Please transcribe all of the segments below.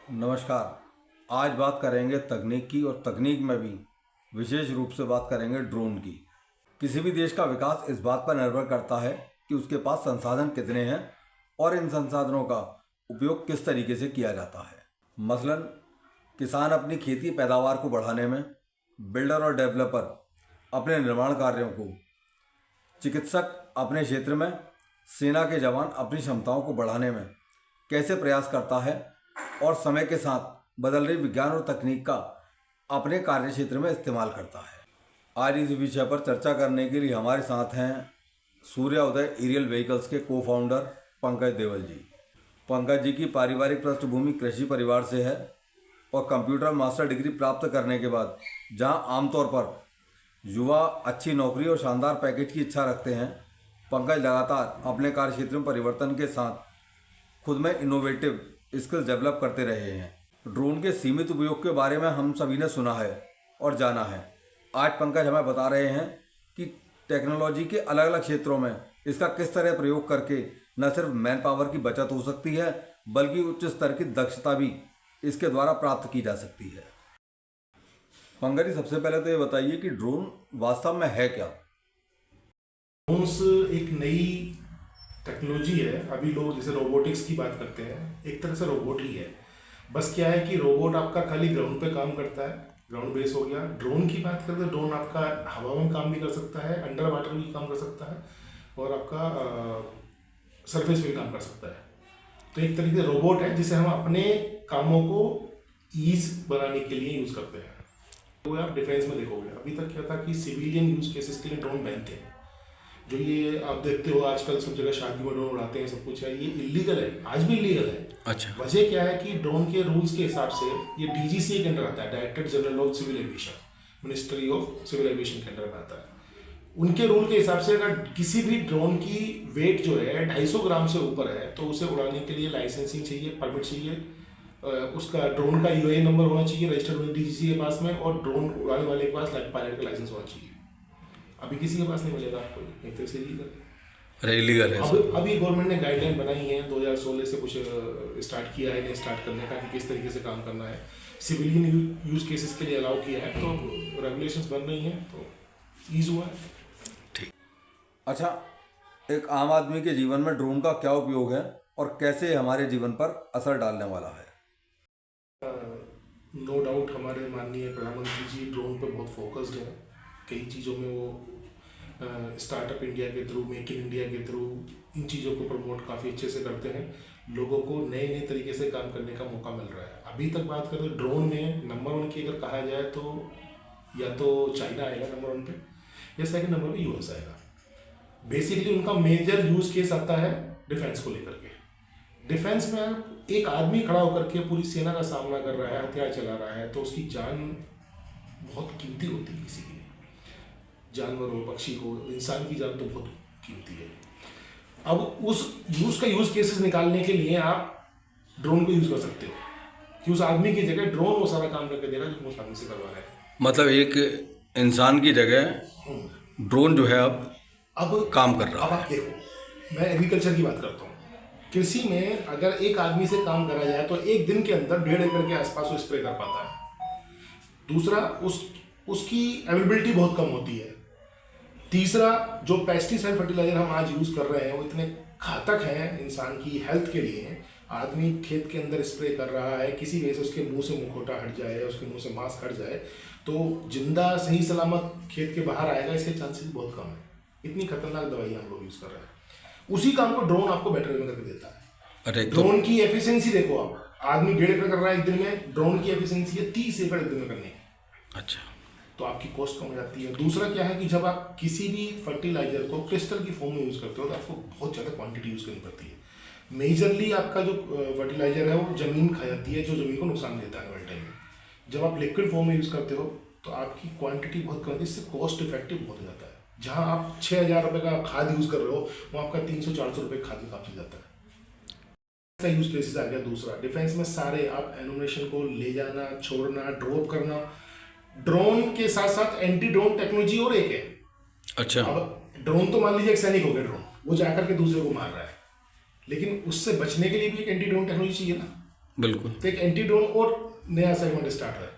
नमस्कार। आज बात करेंगे तकनीक की और तकनीक में भी विशेष रूप से बात करेंगे ड्रोन की। किसी भी देश का विकास इस बात पर निर्भर करता है कि उसके पास संसाधन कितने हैं और इन संसाधनों का उपयोग किस तरीके से किया जाता है। मसलन किसान अपनी खेती पैदावार को बढ़ाने में, बिल्डर और डेवलपर अपने निर्माण कार्यों को, चिकित्सक अपने क्षेत्र में, सेना के जवान अपनी क्षमताओं को बढ़ाने में कैसे प्रयास करता है और समय के साथ बदल रही विज्ञान और तकनीक का अपने कार्य क्षेत्र में इस्तेमाल करता है। आज इस विषय पर चर्चा करने के लिए हमारे साथ हैं सूर्य उदय एरियल व्हीकल्स के को फाउंडर पंकज देवल जी। पंकज जी की पारिवारिक पृष्ठभूमि कृषि परिवार से है और कंप्यूटर मास्टर डिग्री प्राप्त करने के बाद जहां आमतौर पर युवा अच्छी नौकरी और शानदार पैकेज की इच्छा रखते हैं, पंकज लगातार अपने कार्य क्षेत्र में परिवर्तन के साथ खुद में इनोवेटिव स्किल्स डेवलप करते रहे हैं। ड्रोन के सीमित उपयोग के बारे में हम सभी ने सुना है और जाना है। आज पंकज हमें बता रहे हैं कि टेक्नोलॉजी के अलग अलग क्षेत्रों में इसका किस तरह प्रयोग करके न सिर्फ मैन पावर की बचत हो सकती है बल्कि उच्च स्तर की दक्षता भी इसके द्वारा प्राप्त की जा सकती है। पंकज जी, सबसे पहले तो ये बताइए कि ड्रोन वास्तव में है क्या? ड्रोन्स एक नई टेक्नोलॉजी है। अभी लोग जैसे रोबोटिक्स की बात करते हैं, एक तरह से रोबोट ही है। बस क्या है कि रोबोट आपका खाली ग्राउंड पे काम करता है, ग्राउंड बेस हो गया। ड्रोन की बात करते हैं, ड्रोन आपका हवा में काम भी कर सकता है, अंडर वाटर भी काम कर सकता है और आपका सरफेस पे भी काम कर सकता है। तो एक तरीके से रोबोट है जिसे हम अपने कामों को ईज बनाने के लिए यूज़ करते हैं। तो आप डिफेंस में देखोगे, अभी तक क्या था कि सिविलियन यूज केसेस के लिए ड्रोन बैन थे। जो ये आप देखते हो आजकल सब जगह शादी में ड्रोन उड़ाते हैं, सब कुछ है, ये इलीगल है, आज भी इलीगल है। अच्छा। वजह क्या है कि ड्रोन के रूल्स के हिसाब से ये डीजीसीए के अंडर आता है, director general of civil aviation, ministry of civil aviation के अंडर आता है। उनके रूल के हिसाब से अगर किसी भी ड्रोन की वेट जो है 250 ग्राम से ऊपर है तो उसे उड़ाने के लिए लाइसेंसिंग चाहिए, परमिट चाहिए, उसका ड्रोन का यूएएन नंबर होना चाहिए, रजिस्टर्ड होना डीजीसीए के पास में, और ड्रोन उड़ाने वाले के पास पायलट का लाइसेंस होना चाहिए। अभी किसी के पास नहीं मिलेगा आपको, एक तरह से इलीगल है। अरे इलीगल है। अभी गवर्नमेंट ने गाइडलाइन बनाई है, 2016 से कुछ स्टार्ट किया है, स्टार्ट करने का कि किस तरीके से काम करना है। सिविलियन यूज केसेस के लिए अलाउ किया है, तो रेगुलेशंस बन रही हैं, तो ईज हुआ है। ठीक। अच्छा, एक आम आदमी के जीवन में ड्रोन का क्या उपयोग है और कैसे हमारे जीवन पर असर डालने वाला है? नो डाउट हमारे माननीय प्रधानमंत्री जी ड्रोन पर बहुत फोकस्ड है। कई चीज़ों में वो स्टार्टअप इंडिया के थ्रू, मेक इन इंडिया के थ्रू इन चीज़ों को प्रमोट काफ़ी अच्छे से करते हैं। लोगों को नए नए तरीके से काम करने का मौका मिल रहा है। अभी तक बात करें तो ड्रोन में नंबर 1 की अगर कहा जाए तो या तो चाइना आएगा नंबर 1 पे, या सेकंड नंबर पे यूएस आएगा। बेसिकली उनका मेजर यूज केस आता है डिफेंस को लेकर के। डिफेंस में एक आदमी खड़ा होकर के पूरी सेना का सामना कर रहा है, हथियार चला रहा है, तो उसकी जान बहुत कीमती होती है। किसी की जानवर हो, पक्षी हो, इंसान की जान तो बहुत कीमती है। अब उस यूज केसेस निकालने के लिए आप ड्रोन को यूज कर सकते हो कि उस आदमी की जगह ड्रोन वो सारा काम करके देगा जो उस आदमी से करवा रहा है। मतलब एक इंसान की जगह ड्रोन जो है अब काम कर रहा है। अब आप देखो, मैं एग्रीकल्चर की बात करता हूँ। कृषि में अगर एक आदमी से काम करा जाए तो एक दिन के अंदर 1.5 एकड़ के आसपास वो स्प्रे कर पाता है। दूसरा, उसकी अवेलेबिलिटी बहुत कम होती है। तीसरा, जो पेस्टिसाइड फर्टिलाइजर हम आज यूज कर रहे हैं वो इतने घातक हैं इंसान की हेल्थ के लिए। आदमी खेत के अंदर स्प्रे कर रहा है, किसी वजह से उसके मुंह से मुखौटा हट जाए, उसके मुंह से मास्क हट जाए तो जिंदा सही सलामत खेत के बाहर आएगा, इसके चांसेस बहुत कम है। इतनी खतरनाक दवाई हम लोग यूज कर रहे हैं। उसी काम को ड्रोन आपको बेटर में करके देता है। अरे ड्रोन की एफिशिएंसी देखो, आप आदमी 1.5 एकड़ कर रहा है एक दिन में, ड्रोन की एफिशिएंसी है 30 एकड़ एक दिन में करने की। अच्छा। तो आपकी कॉस्ट कम हो जाती है। दूसरा क्या है कि जब आप किसी भी फर्टिलाइजर को क्रिस्टल की फॉर्म में यूज करते हो तो आपको बहुत ज़्यादा क्वांटिटी यूज करनी पड़ती है। मेजरली आपका जो फर्टिलाइजर है वो जमीन खा जाती है, जो जमीन को नुकसान देता है टाइम में। जब आप लिक्विड फॉर्म में यूज करते हो तो आपकी क्वांटिटी बहुत कम होती है, इससे कॉस्ट इफेक्टिव बहुत हो जाता है। जहाँ आप 6,000 रुपये का खाद यूज कर रहे हो वो आपका 300-400 रुपये खाद में काफी जाता है। ऐसा यूज केसेस आ गया। दूसरा, डिफेंस में सारे आप एनुमिनेशन को ले जाना, छोड़ना, ड्रॉप करना। ड्रोन के साथ साथ एंटी ड्रोन टेक्नोलॉजी और एक है। अच्छा। अब ड्रोन तो मान लीजिए एक सैनिक हो गया, ड्रोन वो जाकर के दूसरे को मार रहा है, लेकिन उससे बचने के लिए भी एक एंटी ड्रोन टेक्नोलॉजी चाहिए ना। बिल्कुल। तो एक एंटी ड्रोन और नया सेगमेंट स्टार्ट है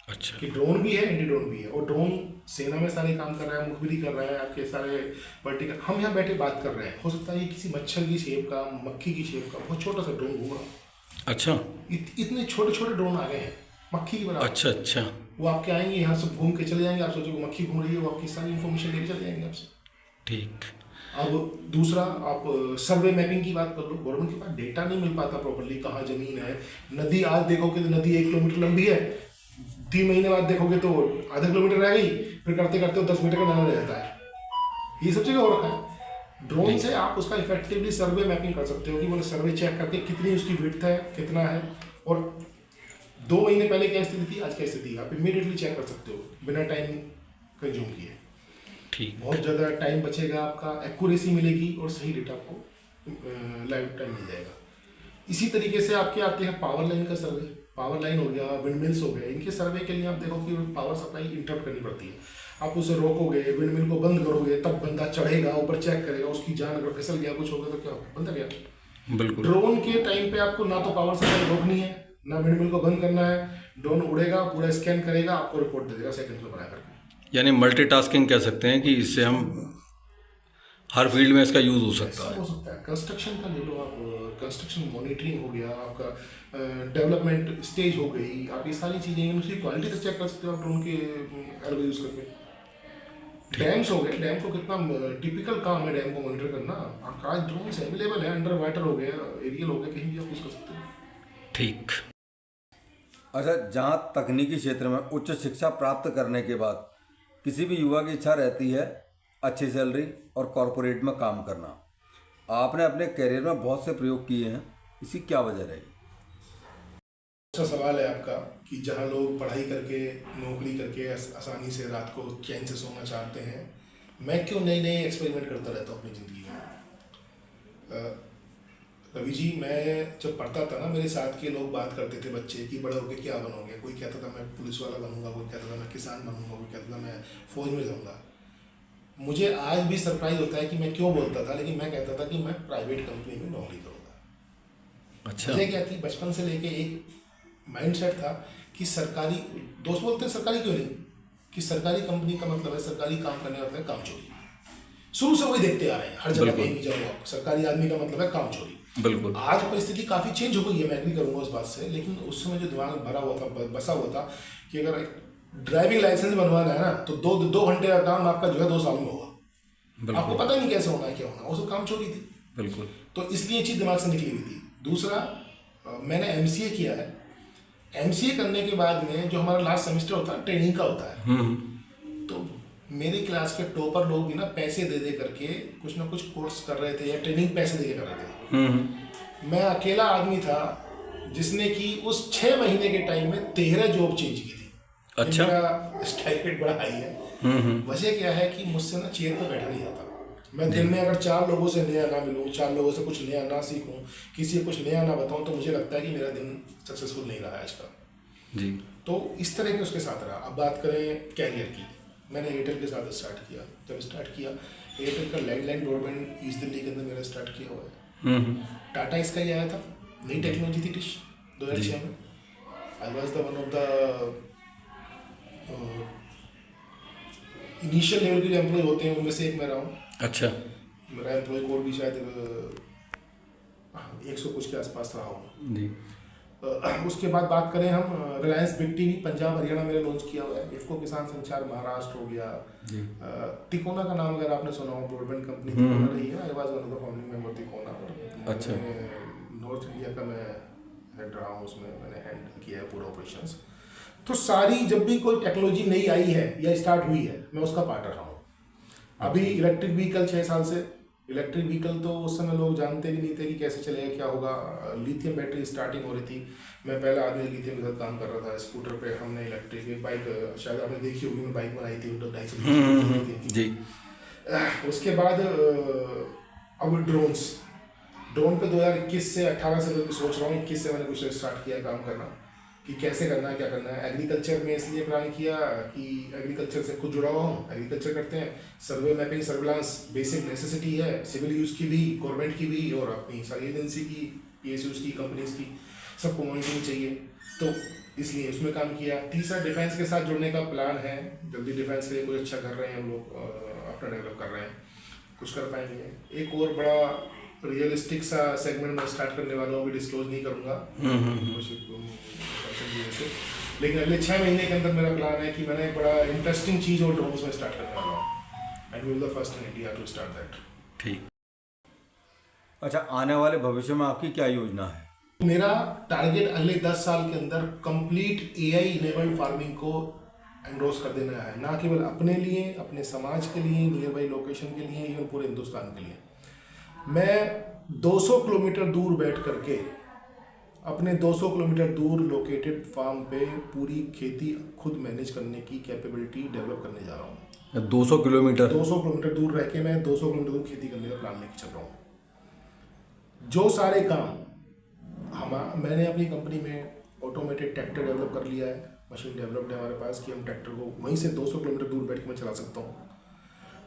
अच्छा। कि ड्रोन भी है, एंटी ड्रोन भी है, और ड्रोन सेना में सारे काम कर रहा है, मुखबिरी कर रहा है, आपके सारे वर्टिकल। हम यहाँ बैठे बात कर रहे हैं, हो सकता है ये किसी मच्छर की शेप का, मक्खी की शेप का बहुत छोटा सा ड्रोन घूम रहा। अच्छा। इतने छोटे छोटे ड्रोन आ गए हैं मक्खी की बराबर। अच्छा अच्छा। वो आपके आएंगे, यहाँ से घूम के चले जाएंगे, आप सोचोगे मक्खी घूम रही है, वो आपकी सारी इन्फॉर्मेशन लेके चले जाएंगे आपसे। ठीक। अब दूसरा, आप सर्वे मैपिंग की बात कर लो, गवर्नमेंट के पास डेटा नहीं मिल पाता प्रॉपर्ली, कहाँ जमीन है। नदी आज देखोगे तो नदी 1 किलोमीटर लंबी है, 3 महीने बाद देखोगे तो आधा किलोमीटर रह गई, फिर करते करते 10 मीटर का नाला रह जाता है। ये सब जगह हो रखा है। ड्रोन से आप उसका इफेक्टिवली सर्वे मैपिंग कर सकते हो कि मतलब सर्वे चेक करके कितनी उसकी विड्थ है, कितना है, और 2 महीने पहले क्या स्थिति थी, आज क्या स्थिति है, आप इमीडिएटली चेक कर सकते हो बिना टाइम कंज्यूम किए। ठीक। बहुत ज़्यादा टाइम बचेगा आपका, एक्यूरेसी मिलेगी और सही डेटा आपको लाइव टाइम मिल जाएगा। इसी तरीके से आपके आते हैं पावर लाइन का सर्वे। पावर लाइन हो गया, विंडमिल्स हो गए, इनके सर्वे के लिए आप देखो कि पावर सप्लाई इंटरप्ट करनी पड़ती है। आप उसे रोकोगे, विंडमिल को बंद करोगे, तब बंदा चढ़ेगा ऊपर, चेक करेगा, उसकी जान अगर फिसल गया, कुछ होगा तो क्या होगा, बंदा गया। बिल्कुल। ड्रोन के टाइम पे आपको ना तो पावर सप्लाई रोकनी है, ना विंडमिल को बंद करना है। ड्रोन उड़ेगा, पूरा स्कैन करेगा, आपको रिपोर्ट दे देगा सेकंड में बना करके। यानी मल्टीटास्किंग कह सकते हैं कि इससे हम हर फील्ड में इसका यूज़ हो सकता है। हो सकता है। कंस्ट्रक्शन का ले लो आप, कंस्ट्रक्शन मॉनिटरिंग हो गया आपका, डेवलपमेंट स्टेज हो गई, आप ये सारी चीज़ें उसकी क्वालिटी से चेक कर सकते हो आप ड्रोन के एल्गो यूज़ करके। डैम्स हो गए, डैम को कितना टिपिकल काम है डैम को मॉनिटर करना, आपका आज ड्रोन से अवेलेबल है, अंडर वाटर हो गया, एरियल हो गया, कहीं भी आप यूज़ कर सकते हो। ठीक। अच्छा, जहाँ तकनीकी क्षेत्र में उच्च शिक्षा प्राप्त करने के बाद किसी भी युवा की इच्छा रहती है अच्छी सैलरी और कॉरपोरेट में काम करना, आपने अपने करियर में बहुत से प्रयोग किए हैं, इसकी क्या वजह रही? अच्छा सवाल है आपका कि जहाँ लोग पढ़ाई करके, नौकरी करके आसानी से रात को चैन से सोना चाहते हैं, मैं क्यों नए नए एक्सपेरिमेंट करता रहता हूँ अपनी ज़िंदगी में। रवि जी, मैं जब पढ़ता था ना, मेरे साथ के लोग बात करते थे बच्चे कि बड़े होके क्या बनोगे। कोई कहता था मैं पुलिस वाला बनूंगा, कोई कहता था मैं किसान बनूंगा, कोई कहता था मैं फौज में जाऊंगा। मुझे आज भी सरप्राइज होता है कि मैं क्यों बोलता था, लेकिन मैं कहता था कि मैं प्राइवेट कंपनी में नौकरी करूँगा। अच्छा। मुझे क्या थी, बचपन से लेके एक माइंड सेट था कि सरकारी, दोस्त बोलते हैं सरकारी क्यों नहीं, कि सरकारी कंपनी का मतलब है सरकारी काम करने वाले काम चोरी। शुरू से वही देखते आ रहे हैं, हर जगह कहीं भी जाओ आप, सरकारी आदमी का मतलब है काम चोरी। बिल्कुल। आज परिस्थिति काफ़ी चेंज हो गई है, मैं एग्री करूँगा उस बात से, लेकिन उस समय जो दिमाग भरा हुआ था, बसा हुआ था कि अगर ड्राइविंग लाइसेंस बनवाना है ना, तो 2 घंटे का काम आपका जो है 2 साल में होगा। आपको पता नहीं कैसे होना है, क्या होना, वो सब काम चोरी थी। बिल्कुल। तो इसलिए चीज़ दिमाग से निकली हुई थी। दूसरा, मैंने MCA किया है। MCA करने के बाद में जो हमारा लास्ट सेमेस्टर होता है, ट्रेनिंग का होता है। तो मेरी क्लास के टॉपर लोग भी ना पैसे दे दे करके कुछ ना कुछ कोर्स कर रहे थे, या ट्रेनिंग पैसे दे के कर रहे थे। मैं अकेला आदमी था जिसने कि उस 6 महीने के टाइम में 13 जॉब चेंज की थी। अच्छा। मेरा स्टाइपेंड बड़ा हाई है। वजह क्या है कि मुझसे ना चेयर पर बैठा नहीं जाता। मैं दिन में अगर 4 लोगों से नया ना मिलूँ, 4 लोगों से कुछ नया ना सीखूँ, किसी को कुछ नया ना बताऊँ, तो मुझे लगता है कि मेरा दिन सक्सेसफुल नहीं रहा है आज का जी। तो इस तरह के उसके साथ रहा। अब बात करें कैरियर की, मैंने एयरटेल के साथ स्टार्ट किया। जब स्टार्ट किया, एयरटेल का लैंडलाइन ब्रॉडबैंड ईस्ट दिल्ली के अंदर मेरा स्टार्ट किया हुआ है। टाटा इसका ही आया था, नई टेक्नोलॉजी थी डिश 2006 में। I was the one of the initial level के जो एम्प्लॉय होते हैं उनमें से एक मैं रहा हूँ। अच्छा। मेरा एम्प्लॉय कोड भी शायद 100 कुछ के आसपास रहा होगा जी। उसके बाद बात करें हम, Reliance Big TV Punjab Haryana मैंने लॉन्च किया हुआ है। इफ्को किसान संचार महाराष्ट्र हो गया। तिकोना का नाम अगर आपने सुना हो, ब्रॉडबैंड कंपनी तिकोना रही है। I was one of the founding member Tikona. अच्छा। नॉर्थ इंडिया का मैं हेड रहा हूँ, उसमें मैंने हैंडल किया है पूरा ऑपरेशंस। तो सारी जब भी कोई टेक्नोलॉजी नई आई है या स्टार्ट हुई है, मैं उसका पार्ट रहा हूँ। अभी इलेक्ट्रिक व्हीकल 6 साल से, इलेक्ट्रिक व्हीकल तो उस समय लोग जानते भी नहीं थे कि कैसे चलेगा, क्या होगा। लिथियम बैटरी स्टार्टिंग हो रही थी, मैं पहला आदमी लिथियम के साथ काम कर रहा था। स्कूटर पे हमने इलेक्ट्रिक एक बाइक, शायद आपने देखी होगी, मैं बाइक बनाई थी 250 जी। उसके बाद अब ड्रोन पे 2021 से 18 से मैं सोच रहा हूँ, 21 से मैंने कुछ स्टार्ट किया काम करना कि कैसे करना है, क्या करना है। एग्रीकल्चर में इसलिए प्लान किया कि एग्रीकल्चर से खुद जुड़ा हुआ हूँ, एग्रीकल्चर करते हैं। सर्वे मैपिंग सर्विलांस बेसिक नेसेसिटी है, सिविल यूज़ की भी, गवर्नमेंट की भी, और अपनी सारी एजेंसी की, PSUs की, कंपनीज की। सबको मॉनिटरिंग चाहिए, तो इसलिए उसमें काम किया। तीसरा डिफेंस के साथ जुड़ने का प्लान है, जल्दी डिफेंस के लिए कुछ अच्छा कर रहे हैं हम लोग, अपना डेवलप कर रहे हैं, कुछ कर पाएंगे। एक और बड़ा रियलिस्टिक सा सेगमेंट मैं स्टार्ट करने वाला हूँ, अभी डिस्क्लोज नहीं करूँगा कुछ function से, लेकिन अगले 6 महीने के अंदर मेरा प्लान है कि मैंने एक बड़ा इंटरेस्टिंग चीज़ और ड्रोन्स में स्टार्ट करने वाला हूँ, and we will the first in India to start that. ठीक। अच्छा, आने वाले भविष्य में आपकी क्या योजना है? मेरा टारगेट अगले 10 साल के अंदर कंप्लीट एआई इनेबल्ड फार्मिंग को एंडोर्स कर देना है, ना केवल अपने लिए, अपने समाज के लिए, नियर बाई लोकेशन के लिए, इवन पूरे हिंदुस्तान के लिए। मैं 200 किलोमीटर दूर बैठ करके अपने 200 किलोमीटर दूर लोकेटेड फार्म पे पूरी खेती खुद मैनेज करने की कैपेबिलिटी डेवलप करने जा रहा हूँ। 200 किलोमीटर 200 किलोमीटर दूर रह के मैं 200 किलोमीटर दूर खेती करने का प्लान लेके चल रहा हूँ। जो सारे काम मैंने अपनी कंपनी में ऑटोमेटेड ट्रैक्टर डेवलप कर लिया है, मशीन डेवलप्ड है हमारे पास कि हम ट्रैक्टर को वहीं से 200 किलोमीटर दूर बैठ के मैं चला सकता हूँ।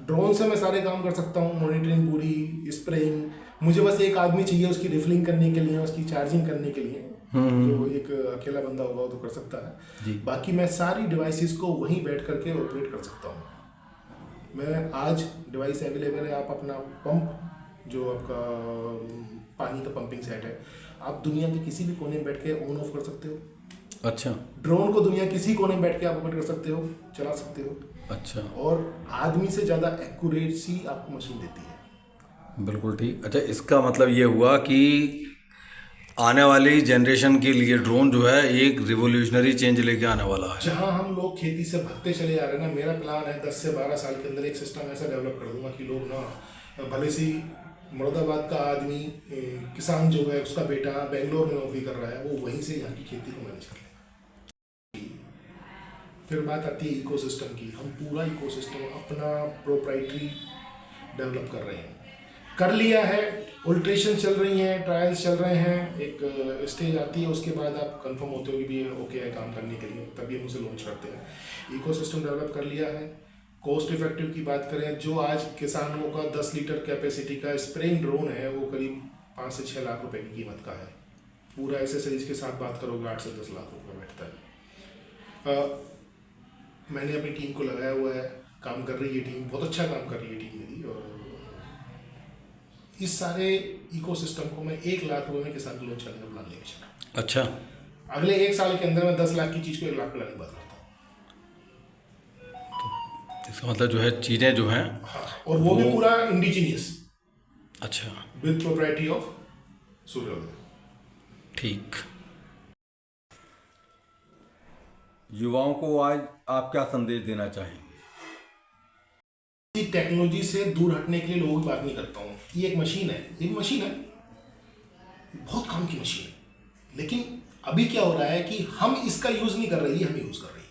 ड्रोन से मैं सारे काम कर सकता हूँ, मॉनिटरिंग पूरी, स्प्रेइंग। मुझे बस एक आदमी चाहिए उसकी रिफिलिंग करने के लिए, उसकी चार्जिंग करने के लिए, जो एक अकेला बंदा होगा वो तो कर सकता है। बाकी मैं सारी डिवाइसेस को वहीं बैठ करके ऑपरेट कर सकता हूँ। मैं आज डिवाइस अवेलेबल है, आप अपना पंप जो आपका पानी का पंपिंग सेट है, आप दुनिया के किसी भी कोने में बैठ के ऑन ऑफ कर सकते हो। अच्छा। ड्रोन को दुनिया किसी कोने में बैठ के आप ऑपरेट कर सकते हो, चला सकते हो। अच्छा। और आदमी से ज़्यादा एक्यूरेसी आपको मशीन देती है। बिल्कुल ठीक। अच्छा, इसका मतलब ये हुआ कि आने वाली जनरेशन के लिए ड्रोन जो है एक रिवोल्यूशनरी चेंज लेके आने वाला है। जहाँ हम लोग खेती से भागते चले जा रहे हैं ना, मेरा प्लान है 10 से 12 साल के अंदर एक सिस्टम ऐसा डेवलप कर दूंगा कि लोग ना, भले सी मुरादाबाद का आदमी, किसान जो है उसका बेटा बेंगलोर में नौकरी कर रहा है, वो वहीं से यहाँ की खेती को मैनेज कर ले। फिर बात आती है इकोसिस्टम की। हम पूरा इकोसिस्टम अपना प्रोप्राइटरी डेवलप कर रहे हैं, कर लिया है, अल्ट्रेशन चल रही हैं, ट्रायल्स चल रहे हैं, एक स्टेज आती है, उसके बाद आप कंफर्म होते हो कि भी ओके है काम करने के लिए, तभी हम उसे लॉन्च करते हैं। इकोसिस्टम डेवलप कर लिया है। कॉस्ट इफेक्टिव की बात करें, जो आज किसानों का 10 लीटर कैपेसिटी का स्प्रेइंग ड्रोन है वो करीब 5 से 6 लाख रुपए की कीमत का है। पूरा एसेसरीज के साथ बात करोगे 8 से 10 लाख रुपए बैठता है। मैंने अपनी टीम को लगाया हुआ है, काम कर रही है टीम, बहुत अच्छा काम कर रही है टीम मेरी। और इस सारे इकोसिस्टम को मैं 1 लाख रुपए में किसान को लॉन्च करने का प्लान लेके चला। अच्छा। अगले 1 साल के अंदर मैं 10 लाख की चीज़ को 1 लाख पे लाने की बात करता हूँ। इसका मतलब जो है चीज़ें जो हैं, हाँ, और वो भी पूरा इंडिजीनियस। अच्छा, विद प्रोप्राइटरी ऑफ सूर्योदय। ठीक। युवाओं को आज आप क्या संदेश देना चाहेंगे? टेक्नोलॉजी से दूर हटने के लिए लोगों की बात नहीं करता हूँ। ये एक मशीन है, बहुत काम की मशीन है, लेकिन अभी क्या हो रहा है कि हम इसका यूज नहीं कर रही है, हम यूज कर रही है।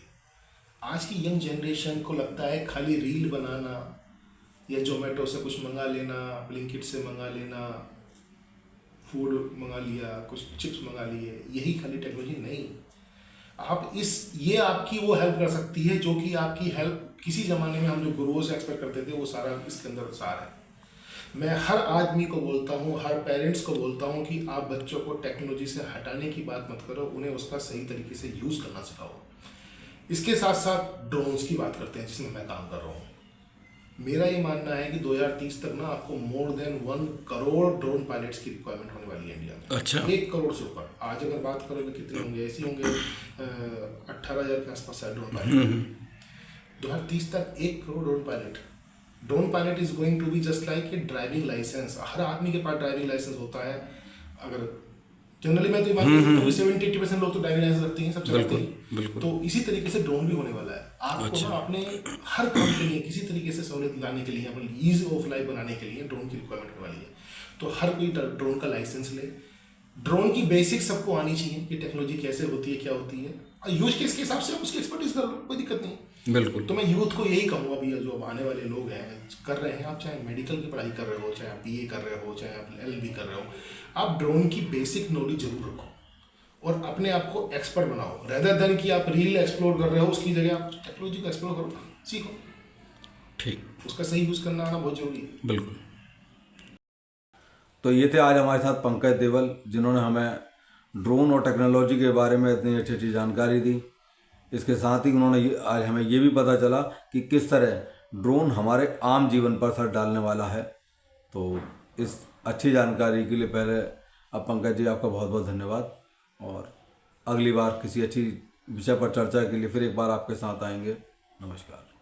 आज की यंग जनरेशन को लगता है खाली रील बनाना या जोमेटो से कुछ मंगा लेना, ब्लिंकिट से मंगा लेना, फूड मंगा लिया, कुछ चिप्स मंगा लिए, यही खाली टेक्नोलॉजी नहीं। आप ये आपकी वो हेल्प कर सकती है जो कि आपकी हेल्प किसी ज़माने में हम जो गुरुओं से एक्सपेक्ट करते थे, वो सारा इसके अंदर सार है। मैं हर आदमी को बोलता हूँ, हर पेरेंट्स को बोलता हूँ कि आप बच्चों को टेक्नोलॉजी से हटाने की बात मत करो, उन्हें उसका सही तरीके से यूज़ करना सिखाओ। इसके साथ साथ ड्रोन्स की बात करते हैं जिसमें मैं काम कर रहा हूँ। मेरा ये मानना है कि 2030 तक ना आपको more than 1 crore drone pilots की रिक्वायरमेंट होने वाली है इंडिया में। अच्छा। 1 करोड़ से ऊपर। आज अगर बात करोगे कितने होंगे, ऐसे होंगे 18,000 के आसपास है ड्रोन पायलट। 2030 तक 1 crore drone pilot. Drone pilot is going to be just like a driving licence. हर आदमी के पास ड्राइविंग लाइसेंस होता है। अगर जनरली मैं तो मानता हूँ 70-80% लोग तो ड्राइविंग लाइसेंस रखते हैं, सब चलाते हैं। तो इसी तरीके से ड्रोन भी होने वाला है। आपको ना अपने हर काम के लिए किसी तरीके से सहूलियत लाने के लिए, अपने ईज ऑफ लाइफ बनाने के लिए ड्रोन की रिक्वायरमेंट होने वाली है। तो हर कोई ड्रोन का लाइसेंस ले। ड्रोन की बेसिक सबको आनी चाहिए कि टेक्नोलॉजी कैसे होती है, क्या होती है, और यूज केस के हिसाब से आप उसकी एक्सपर्टीज कर लो, कोई दिक्कत नहीं। बिल्कुल। तो मैं यूथ को यही कहूँगा भैया, जो अब आने वाले लोग हैं, कर रहे हैं, आप चाहे मेडिकल की पढ़ाई कर रहे हो, चाहे आप बीए कर रहे हो, चाहे आप LLB कर रहे हो, आप ड्रोन की बेसिक नॉलेज जरूर रखो और अपने आप को एक्सपर्ट बनाओ। रेदर देन कि आप रील एक्सप्लोर कर रहे हो, उसकी जगह आप टेक्नोलॉजी को एक्सप्लोर करो, सीखो। ठीक। उसका सही यूज़ करना आना बहुत जरूरी है। बिल्कुल। तो ये थे आज हमारे साथ पंकज देवल, जिन्होंने हमें ड्रोन और टेक्नोलॉजी के बारे में इतनी अच्छी अच्छी जानकारी दी। इसके साथ ही उन्होंने आज हमें ये भी पता चला कि किस तरह ड्रोन हमारे आम जीवन पर असर डालने वाला है। तो इस अच्छी जानकारी के लिए पहले अब पंकज जी आपका बहुत बहुत धन्यवाद, और अगली बार किसी अच्छी विषय पर चर्चा के लिए फिर एक बार आपके साथ आएंगे। नमस्कार।